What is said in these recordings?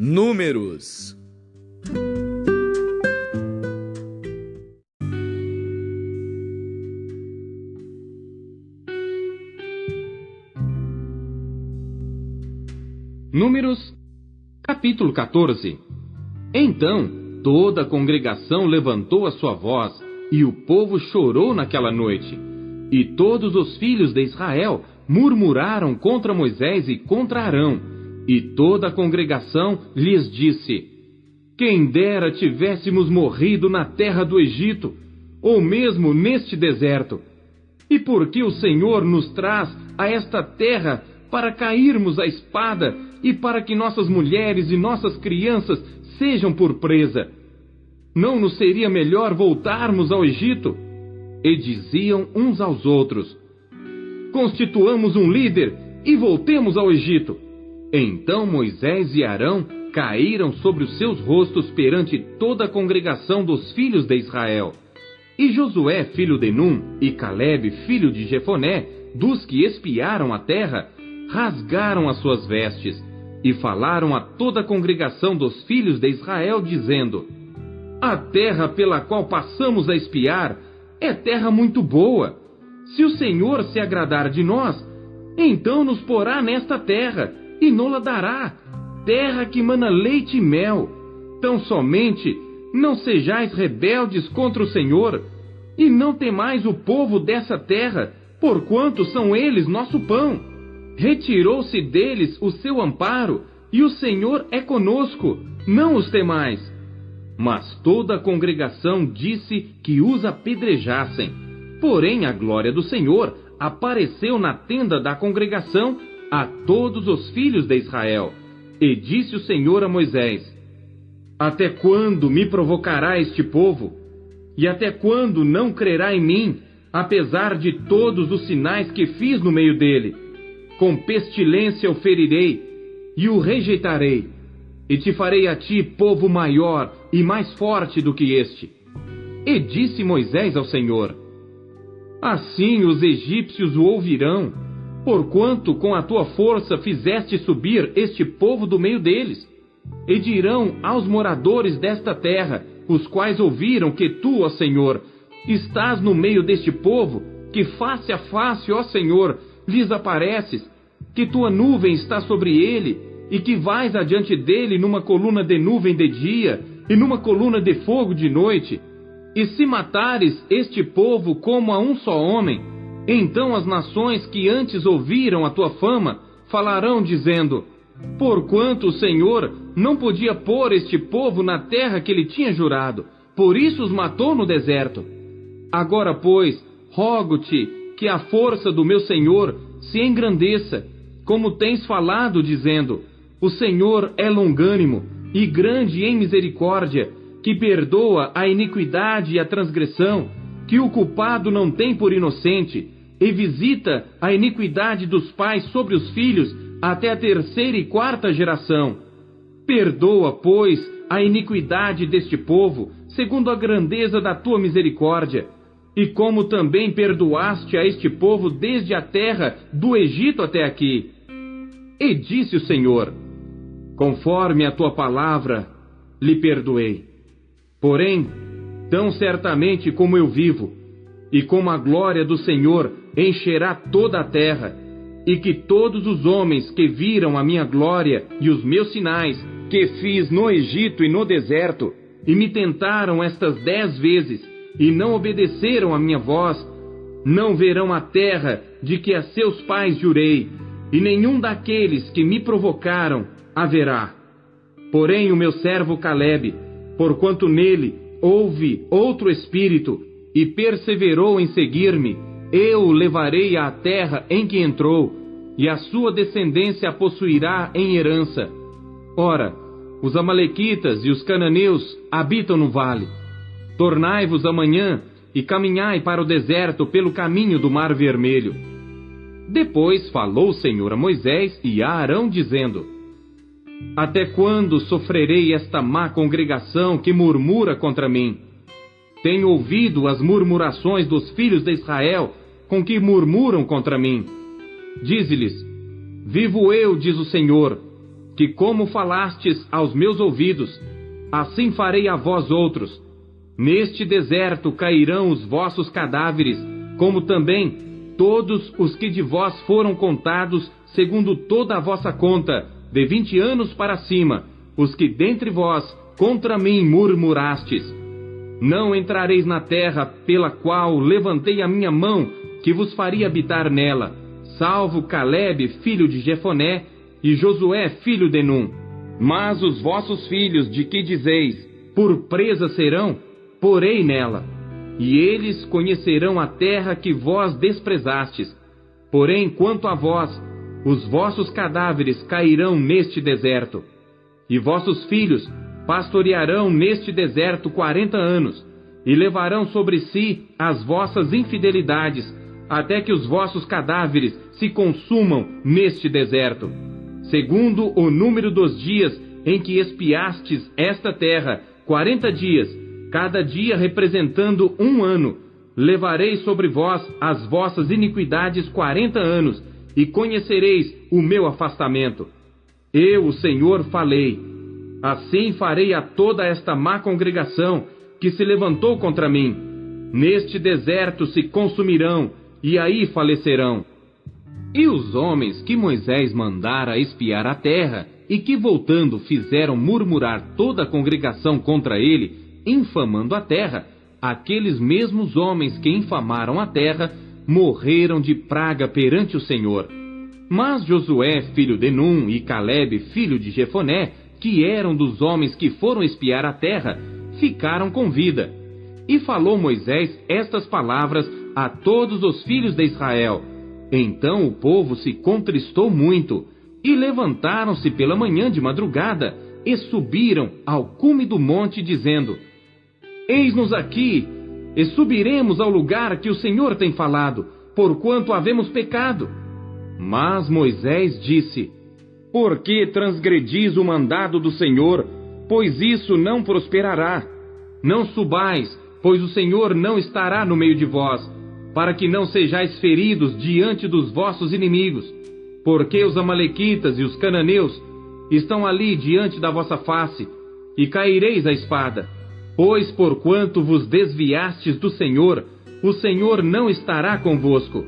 Números. Números, capítulo 14. Então, toda a congregação levantou a sua voz, e o povo chorou naquela noite. E todos os filhos de Israel murmuraram contra Moisés e contra Arão. E toda a congregação lhes disse: quem dera tivéssemos morrido na terra do Egito, ou mesmo neste deserto. E por que o Senhor nos traz a esta terra para cairmos à espada e para que nossas mulheres e nossas crianças sejam por presa? Não nos seria melhor voltarmos ao Egito? E diziam uns aos outros: constituamos um líder e voltemos ao Egito. Então Moisés e Arão caíram sobre os seus rostos perante toda a congregação dos filhos de Israel. E Josué, filho de Num, e Calebe, filho de Jefoné, dos que espiaram a terra, rasgaram as suas vestes e falaram a toda a congregação dos filhos de Israel, dizendo: a terra pela qual passamos a espiar é terra muito boa. Se o Senhor se agradar de nós, então nos porá nesta terra e nos-la dará, terra que mana leite e mel. Tão somente não sejais rebeldes contra o Senhor, e não temais o povo dessa terra, porquanto são eles nosso pão. Retirou-se deles o seu amparo, e o Senhor é conosco, não os temais. Mas toda a congregação disse que os apedrejassem. Porém a glória do Senhor apareceu na tenda da congregação a todos os filhos de Israel. E disse o Senhor a Moisés: até quando me provocará este povo? E até quando não crerá em mim, apesar de todos os sinais que fiz no meio dele? Com pestilência o ferirei e o rejeitarei, e te farei a ti povo maior e mais forte do que este. E disse Moisés ao Senhor: assim os egípcios o ouvirão, porquanto com a tua força fizeste subir este povo do meio deles. E dirão aos moradores desta terra, os quais ouviram que tu, ó Senhor, estás no meio deste povo, que face a face, ó Senhor, lhes apareces, que tua nuvem está sobre ele, e que vais adiante dele numa coluna de nuvem de dia, e numa coluna de fogo de noite. E se matares este povo como a um só homem, então as nações que antes ouviram a tua fama falarão, dizendo: porquanto o Senhor não podia pôr este povo na terra que ele tinha jurado, por isso os matou no deserto. Agora, pois, rogo-te que a força do meu Senhor se engrandeça, como tens falado, dizendo: o Senhor é longânimo e grande em misericórdia, que perdoa a iniquidade e a transgressão, que o culpado não tem por inocente, e visita a iniquidade dos pais sobre os filhos até a terceira e quarta geração. Perdoa, pois, a iniquidade deste povo, segundo a grandeza da tua misericórdia, e como também perdoaste a este povo desde a terra do Egito até aqui. E disse o Senhor: conforme a tua palavra, lhe perdoei. Porém, tão certamente como eu vivo, e como a glória do Senhor encherá toda a terra, e que todos os homens que viram a minha glória e os meus sinais, que fiz no Egito e no deserto, e me tentaram estas 10 vezes, e não obedeceram a minha voz, não verão a terra de que a seus pais jurei, e nenhum daqueles que me provocaram a verá. Porém o meu servo Calebe, porquanto nele houve outro espírito, e perseverou em seguir-me, eu o levarei à terra em que entrou, e a sua descendência a possuirá em herança. Ora, os amalequitas e os cananeus habitam no vale. Tornai-vos amanhã e caminhai para o deserto pelo caminho do Mar Vermelho. Depois falou o Senhor a Moisés e a Arão, dizendo: até quando sofrerei esta má congregação que murmura contra mim? Tenho ouvido as murmurações dos filhos de Israel, com que murmuram contra mim. Dize-lhes: vivo eu, diz o Senhor, que como falastes aos meus ouvidos, assim farei a vós outros. Neste deserto cairão os vossos cadáveres, como também todos os que de vós foram contados, segundo toda a vossa conta, de 20 anos para cima, os que dentre vós contra mim murmurastes. Não entrareis na terra pela qual levantei a minha mão, que vos faria habitar nela, salvo Calebe, filho de Jefoné, e Josué, filho de Num. Mas os vossos filhos, de que dizeis, por presa serão, porei nela, e eles conhecerão a terra que vós desprezastes. Porém, quanto a vós, os vossos cadáveres cairão neste deserto, e vossos filhos pastorearão neste deserto 40 anos, e levarão sobre si as vossas infidelidades, até que os vossos cadáveres se consumam neste deserto. Segundo o número dos dias em que espiastes esta terra, 40 dias, cada dia representando 1 ano, levarei sobre vós as vossas iniquidades 40 anos, e conhecereis o meu afastamento. Eu, o Senhor, falei. Assim farei a toda esta má congregação que se levantou contra mim. Neste deserto se consumirão, e aí falecerão. E os homens que Moisés mandara espiar a terra, e que voltando fizeram murmurar toda a congregação contra ele, infamando a terra, aqueles mesmos homens que infamaram a terra, morreram de praga perante o Senhor. Mas Josué, filho de Num, e Calebe, filho de Jefoné, que eram dos homens que foram espiar a terra, ficaram com vida. E falou Moisés estas palavras a todos os filhos de Israel. Então o povo se contristou muito, e levantaram-se pela manhã de madrugada, e subiram ao cume do monte, dizendo: Eis-nos aqui, e subiremos ao lugar que o Senhor tem falado, porquanto havemos pecado. Mas Moisés disse: Por que transgredis o mandado do Senhor? Pois isso não prosperará. Não subais, pois o Senhor não estará no meio de vós, para que não sejais feridos diante dos vossos inimigos. Porque os amalequitas e os cananeus estão ali diante da vossa face, e caireis à espada. Pois porquanto vos desviastes do Senhor, o Senhor não estará convosco.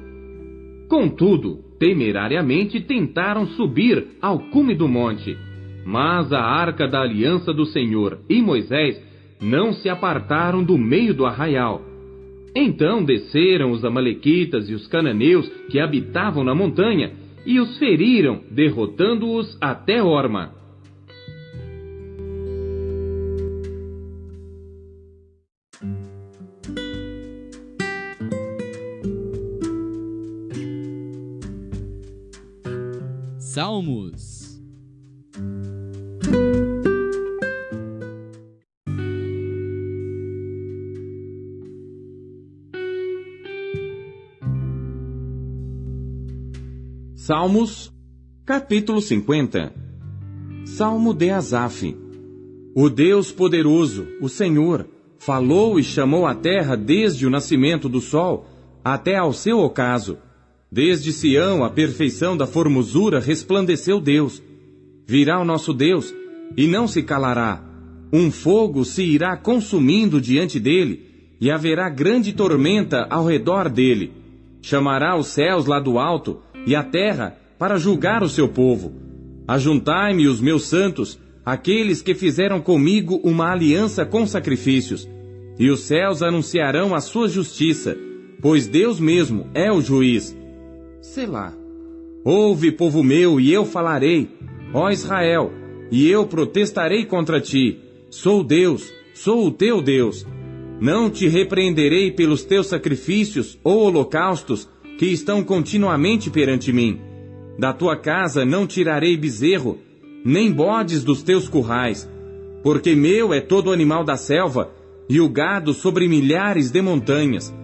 Contudo, temerariamente tentaram subir ao cume do monte. Mas a arca da aliança do Senhor e Moisés não se apartaram do meio do arraial. Então desceram os amalequitas e os cananeus que habitavam na montanha, e os feriram, derrotando-os até Horma. Salmos. Salmos, capítulo 50. Salmo de Asaf. O Deus poderoso, o Senhor, falou e chamou a terra desde o nascimento do sol até ao seu ocaso. Desde Sião, a perfeição da formosura, resplandeceu Deus. Virá o nosso Deus, e não se calará. Um fogo se irá consumindo diante dele, e haverá grande tormenta ao redor dele. Chamará os céus lá do alto, e a terra, para julgar o seu povo. Ajuntai-me os meus santos, aqueles que fizeram comigo uma aliança com sacrifícios, e os céus anunciarão a sua justiça, pois Deus mesmo é o juiz. Selá. Ouve, povo meu, e eu falarei, ó Israel, e eu protestarei contra ti. Sou Deus, sou o teu Deus. Não te repreenderei pelos teus sacrifícios ou holocaustos, que estão continuamente perante mim. Da tua casa não tirarei bezerro, nem bodes dos teus currais, porque meu é todo animal da selva, e o gado sobre milhares de montanhas.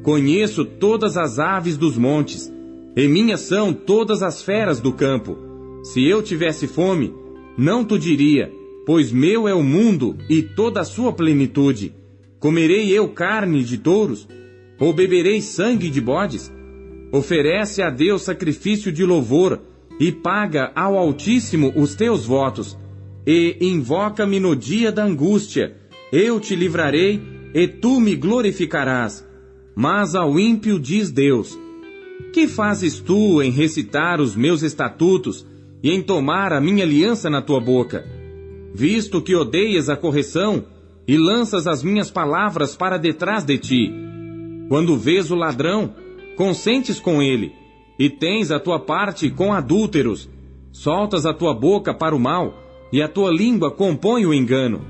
Conheço todas as aves dos montes, e minhas são todas as feras do campo. Se eu tivesse fome, não tu diria, pois meu é o mundo e toda a sua plenitude. Comerei eu carne de touros, ou beberei sangue de bodes? Oferece a Deus sacrifício de louvor, e paga ao Altíssimo os teus votos, e invoca-me no dia da angústia. Eu te livrarei, e tu me glorificarás. Mas ao ímpio diz Deus: que fazes tu em recitar os meus estatutos e em tomar a minha aliança na tua boca? Visto que odeias a correção e lanças as minhas palavras para detrás de ti. Quando vês o ladrão, consentes com ele, e tens a tua parte com adúlteros. Soltas a tua boca para o mal, e a tua língua compõe o engano.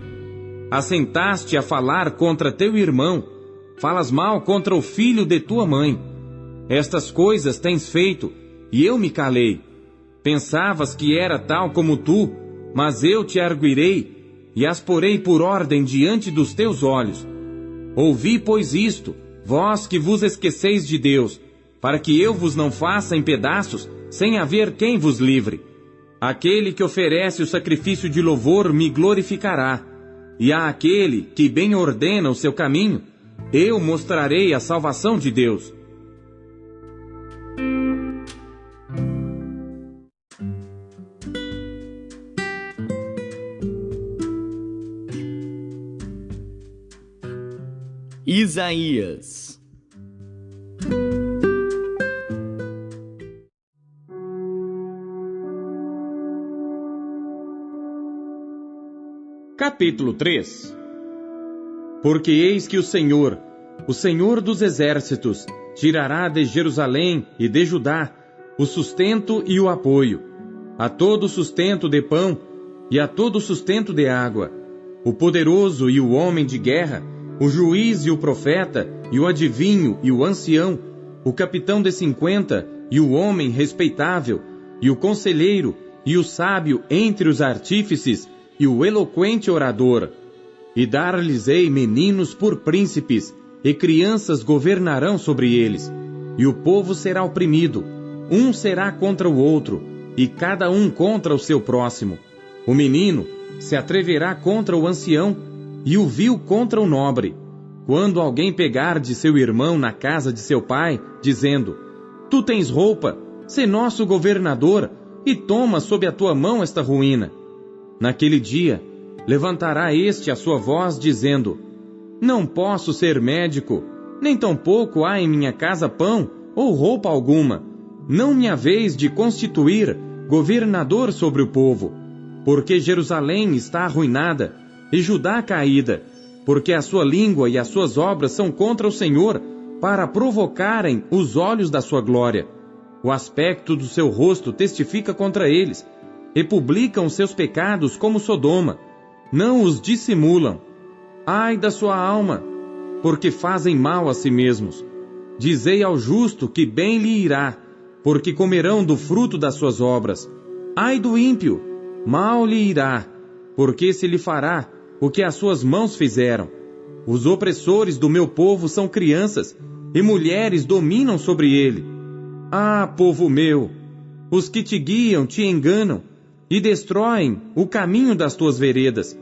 Assentaste a falar contra teu irmão, falas mal contra o filho de tua mãe. Estas coisas tens feito, e eu me calei. Pensavas que era tal como tu, mas eu te arguirei, e as porei por ordem diante dos teus olhos. Ouvi, pois, isto, vós que vos esqueceis de Deus, para que eu vos não faça em pedaços, sem haver quem vos livre. Aquele que oferece o sacrifício de louvor me glorificará, e a aquele que bem ordena o seu caminho, eu mostrarei a salvação de Deus. Isaías. Capítulo 3. Porque eis que o Senhor dos exércitos, tirará de Jerusalém e de Judá o sustento e o apoio, a todo sustento de pão e a todo sustento de água, o poderoso e o homem de guerra, o juiz e o profeta, e o adivinho e o ancião, o capitão de 50 e o homem respeitável, e o conselheiro e o sábio entre os artífices, e o eloquente orador. E dar-lhes-ei meninos por príncipes, e crianças governarão sobre eles. E o povo será oprimido, um será contra o outro, e cada um contra o seu próximo. O menino se atreverá contra o ancião, e o vil contra o nobre. Quando alguém pegar de seu irmão na casa de seu pai, dizendo: tu tens roupa, sê nosso governador, e toma sob a tua mão esta ruína. Naquele dia, levantará este a sua voz, dizendo: não posso ser médico, nem tampouco há em minha casa pão ou roupa alguma. Não me haveis de constituir governador sobre o povo, porque Jerusalém está arruinada, e Judá caída, porque a sua língua e as suas obras são contra o Senhor, para provocarem os olhos da sua glória. O aspecto do seu rosto testifica contra eles, e publicam seus pecados como Sodoma, não os dissimulam. Ai da sua alma, porque fazem mal a si mesmos. Dizei ao justo que bem lhe irá, porque comerão do fruto das suas obras. Ai do ímpio, mal lhe irá, porque se lhe fará o que as suas mãos fizeram. Os opressores do meu povo são crianças, e mulheres dominam sobre ele. Ah, povo meu, os que te guiam te enganam, e destroem o caminho das tuas veredas.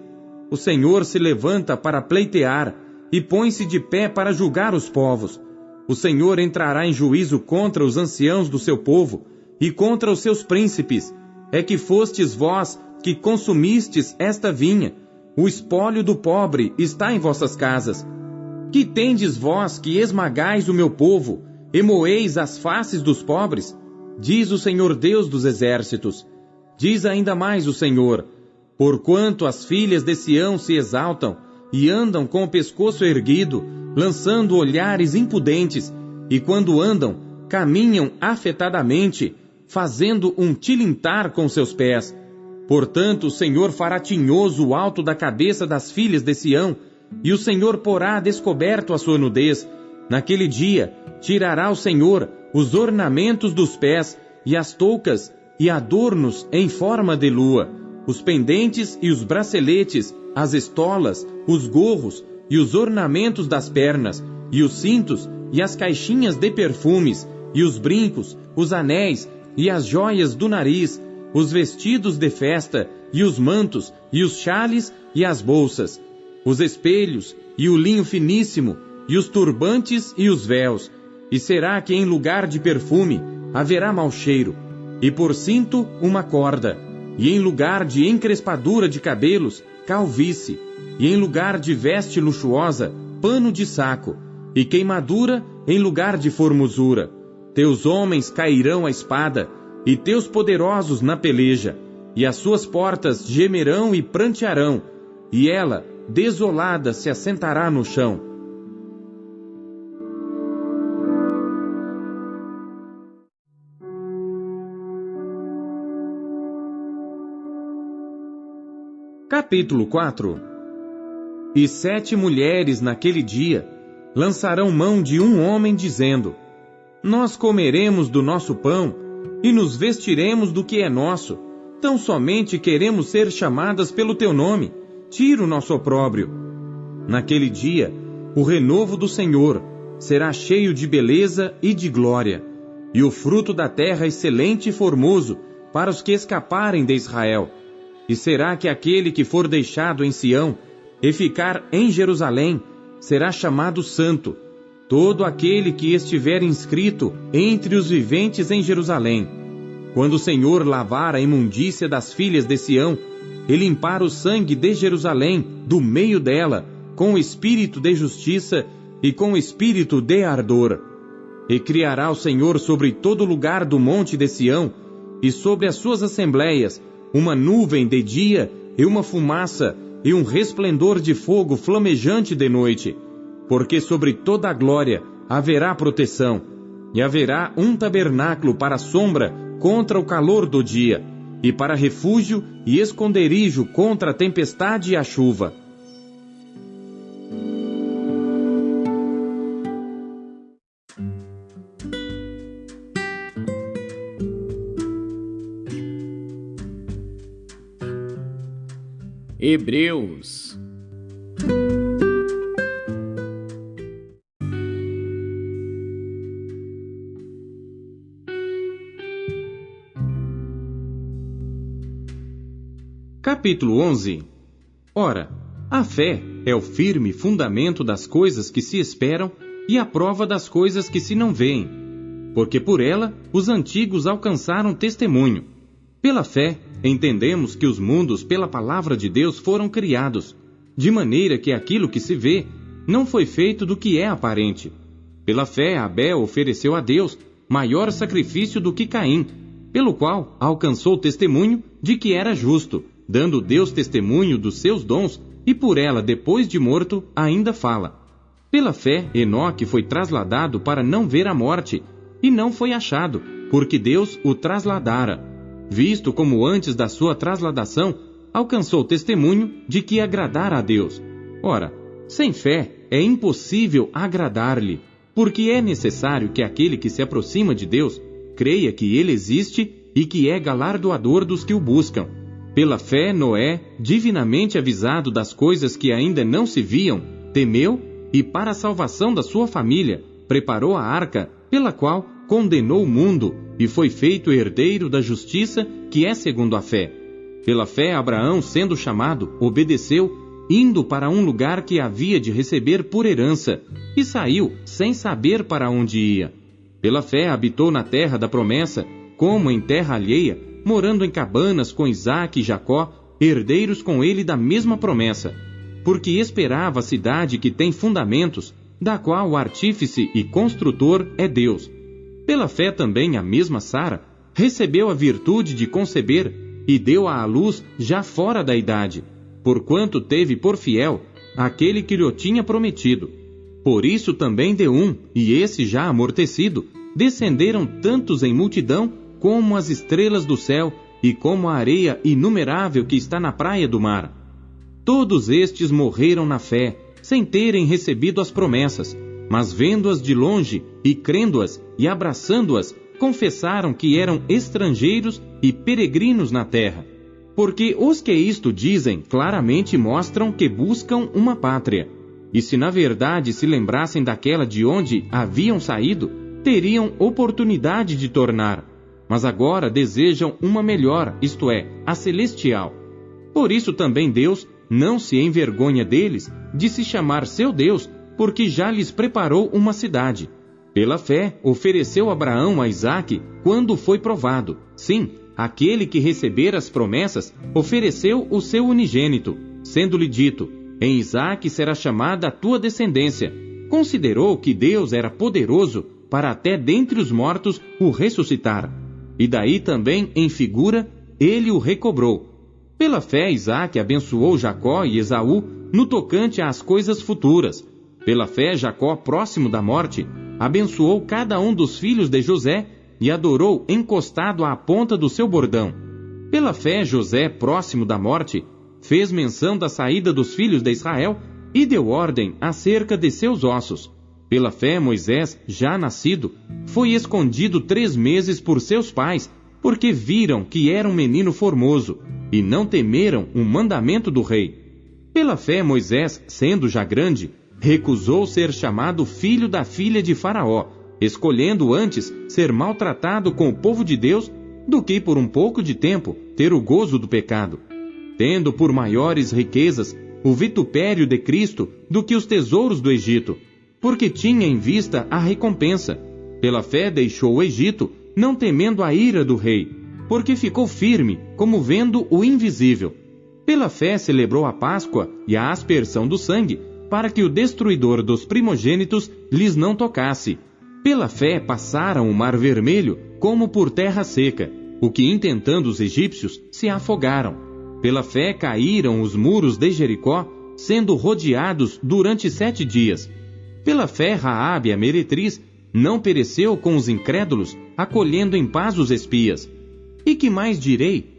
O Senhor se levanta para pleitear, e põe-se de pé para julgar os povos. O Senhor entrará em juízo contra os anciãos do seu povo, e contra os seus príncipes. É que fostes vós que consumistes esta vinha. O espólio do pobre está em vossas casas. Que tendes vós que esmagais o meu povo, e moeis as faces dos pobres? Diz o Senhor Deus dos exércitos. Diz ainda mais o Senhor: porquanto as filhas de Sião se exaltam, e andam com o pescoço erguido, lançando olhares impudentes, e quando andam, caminham afetadamente, fazendo um tilintar com seus pés. Portanto, o Senhor fará tinhoso o alto da cabeça das filhas de Sião, e o Senhor porá a descoberto a sua nudez. Naquele dia, tirará o Senhor os ornamentos dos pés, e as toucas, e adornos em forma de lua, os pendentes e os braceletes, as estolas, os gorros, e os ornamentos das pernas, e os cintos, e as caixinhas de perfumes, e os brincos, os anéis, e as joias do nariz, os vestidos de festa, e os mantos, e os xales, e as bolsas, os espelhos, e o linho finíssimo, e os turbantes, e os véus. E será que em lugar de perfume haverá mau cheiro, e por cinto uma corda, e em lugar de encrespadura de cabelos, calvície, e em lugar de veste luxuosa, pano de saco, e queimadura em lugar de formosura. Teus homens cairão à espada, e teus poderosos na peleja, e as suas portas gemerão e prantearão, e ela, desolada, se assentará no chão. Capítulo 4. E 7 mulheres naquele dia lançarão mão de um homem, dizendo: Nós comeremos do nosso pão, e nos vestiremos do que é nosso. Tão somente queremos ser chamadas pelo teu nome. Tira o nosso opróbrio. Naquele dia, o renovo do Senhor será cheio de beleza e de glória, e o fruto da terra excelente e formoso para os que escaparem de Israel. E será que aquele que for deixado em Sião e ficar em Jerusalém será chamado santo, todo aquele que estiver inscrito entre os viventes em Jerusalém. Quando o Senhor lavar a imundícia das filhas de Sião, e limpar o sangue de Jerusalém do meio dela, com o espírito de justiça e com o espírito de ardor. E criará o Senhor sobre todo lugar do monte de Sião, e sobre as suas assembléias, uma nuvem de dia, e uma fumaça, e um resplendor de fogo flamejante de noite. Porque sobre toda a glória haverá proteção, e haverá um tabernáculo para sombra contra o calor do dia, e para refúgio e esconderijo contra a tempestade e a chuva. Hebreus. Capítulo 11. Ora, a fé é o firme fundamento das coisas que se esperam e a prova das coisas que se não veem, porque por ela os antigos alcançaram testemunho. Pela fé, entendemos que os mundos pela palavra de Deus foram criados, de maneira que aquilo que se vê não foi feito do que é aparente. Pela fé, Abel ofereceu a Deus maior sacrifício do que Caim, pelo qual alcançou testemunho de que era justo, dando Deus testemunho dos seus dons, e por ela, depois de morto, ainda fala. Pela fé, Enoque foi trasladado para não ver a morte, e não foi achado, porque Deus o trasladara. Visto como antes da sua trasladação, alcançou testemunho de que agradara a Deus. Ora, sem fé é impossível agradar-lhe, porque é necessário que aquele que se aproxima de Deus creia que Ele existe e que é galardoador dos que o buscam. Pela fé, Noé, divinamente avisado das coisas que ainda não se viam, temeu e, para a salvação da sua família, preparou a arca, pela qual condenou o mundo e foi feito herdeiro da justiça, que é segundo a fé. Pela fé, Abraão, sendo chamado, obedeceu, indo para um lugar que havia de receber por herança, e saiu sem saber para onde ia. Pela fé, habitou na terra da promessa, como em terra alheia, morando em cabanas com Isaque e Jacó, herdeiros com ele da mesma promessa, porque esperava a cidade que tem fundamentos, da qual o artífice e construtor é Deus. Pela fé também a mesma Sara recebeu a virtude de conceber e deu à luz já fora da idade, porquanto teve por fiel aquele que lhe tinha prometido. Por isso também de um, e esse já amortecido, descenderam tantos em multidão como as estrelas do céu e como a areia inumerável que está na praia do mar. Todos estes morreram na fé, sem terem recebido as promessas, mas vendo-as de longe e crendo-as e abraçando-as, confessaram que eram estrangeiros e peregrinos na terra. Porque os que isto dizem claramente mostram que buscam uma pátria. E se na verdade se lembrassem daquela de onde haviam saído, teriam oportunidade de tornar. Mas agora desejam uma melhor, isto é, a celestial. Por isso também Deus não se envergonha deles de se chamar seu Deus, porque já lhes preparou uma cidade. Pela fé, ofereceu Abraão a Isaque quando foi provado. Sim, aquele que recebera as promessas ofereceu o seu unigênito, sendo-lhe dito: em Isaque será chamada a tua descendência. Considerou que Deus era poderoso para até dentre os mortos o ressuscitar. E daí também, em figura, ele o recobrou. Pela fé, Isaque abençoou Jacó e Esaú no tocante às coisas futuras. Pela fé, Jacó, próximo da morte, abençoou cada um dos filhos de José e adorou encostado à ponta do seu bordão. Pela fé, José, próximo da morte, fez menção da saída dos filhos de Israel e deu ordem acerca de seus ossos. Pela fé, Moisés, já nascido, foi escondido 3 meses por seus pais, porque viram que era um menino formoso, e não temeram o mandamento do rei. Pela fé, Moisés, sendo já grande, recusou ser chamado filho da filha de Faraó, escolhendo antes ser maltratado com o povo de Deus do que por um pouco de tempo ter o gozo do pecado, tendo por maiores riquezas o vitupério de Cristo do que os tesouros do Egito, porque tinha em vista a recompensa. Pela fé deixou o Egito, não temendo a ira do rei, porque ficou firme, como vendo o invisível. Pela fé celebrou a Páscoa e a aspersão do sangue, para que o destruidor dos primogênitos lhes não tocasse. Pela fé passaram o mar vermelho como por terra seca, o que intentando os egípcios se afogaram. Pela fé caíram os muros de Jericó, sendo rodeados durante 7 dias. Pela fé Raabe, a meretriz, não pereceu com os incrédulos, acolhendo em paz os espias. E que mais direi?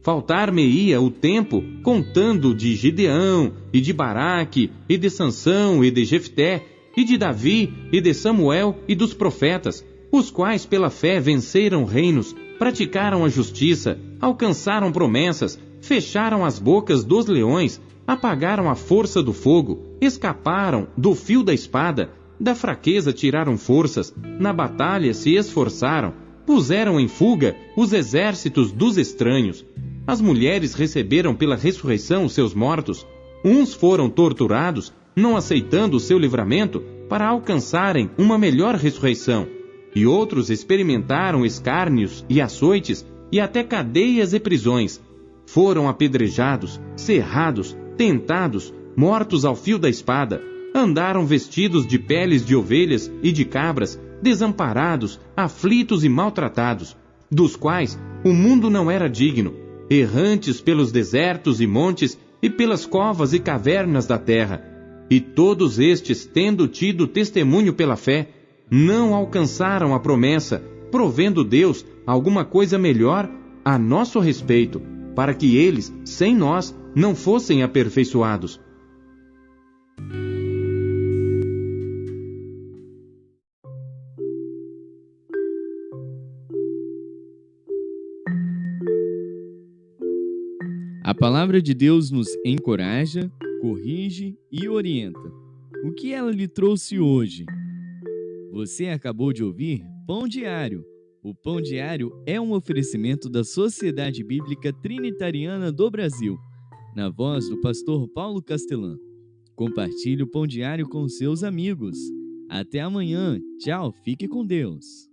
Faltar-me-ia o tempo contando de Gideão, e de Baraque, e de Sansão, e de Jefté, e de Davi, e de Samuel, e dos profetas, os quais pela fé venceram reinos, praticaram a justiça, alcançaram promessas, fecharam as bocas dos leões, apagaram a força do fogo, escaparam do fio da espada, da fraqueza tiraram forças, na batalha se esforçaram, puseram em fuga os exércitos dos estranhos. As mulheres receberam pela ressurreição os seus mortos. Uns foram torturados, não aceitando o seu livramento, para alcançarem uma melhor ressurreição. E outros experimentaram escárnios e açoites, e até cadeias e prisões. Foram apedrejados, cerrados, tentados, mortos ao fio da espada. Andaram vestidos de peles de ovelhas e de cabras, desamparados, aflitos e maltratados, dos quais o mundo não era digno, errantes pelos desertos e montes e pelas covas e cavernas da terra. E todos estes, tendo tido testemunho pela fé, não alcançaram a promessa, provendo Deus alguma coisa melhor a nosso respeito, para que eles, sem nós, não fossem aperfeiçoados. A palavra de Deus nos encoraja, corrige e orienta. O que ela lhe trouxe hoje? Você acabou de ouvir Pão Diário. O Pão Diário é um oferecimento da Sociedade Bíblica Trinitariana do Brasil, na voz do pastor Paulo Castelã. Compartilhe o Pão Diário com seus amigos. Até amanhã. Tchau, fique com Deus.